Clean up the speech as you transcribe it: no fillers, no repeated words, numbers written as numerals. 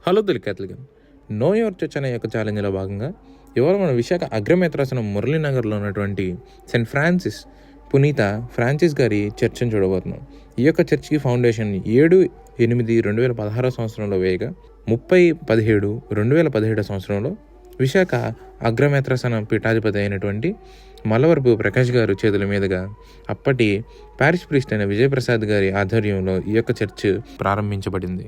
Hello Telugu know your church అనే యొక్క ఛాలెంజ్లో భాగంగా ఇవాళ మన విశాఖ అగ్రమేత్రాసనం మురళీనగర్లో ఉన్నటువంటి సెయింట్ ఫ్రాన్సిస్ పునీత ఫ్రాన్సిస్ గారి చర్చిని చూడబోతున్నాం. ఈ యొక్క చర్చికి ఫౌండేషన్ 7/8/2016 సంవత్సరంలో వేయగా 30/17/2017 సంవత్సరంలో విశాఖ అగ్రమేత్రాసనం పీఠాధిపతి అయినటువంటి మల్లవరపు ప్రకాష్ గారు చేతుల మీదుగా అప్పటి పారిష్ ప్రీస్ట్ అయిన విజయప్రసాద్ గారి ఆధ్వర్యంలో ఈ యొక్క చర్చ్ ప్రారంభించబడింది.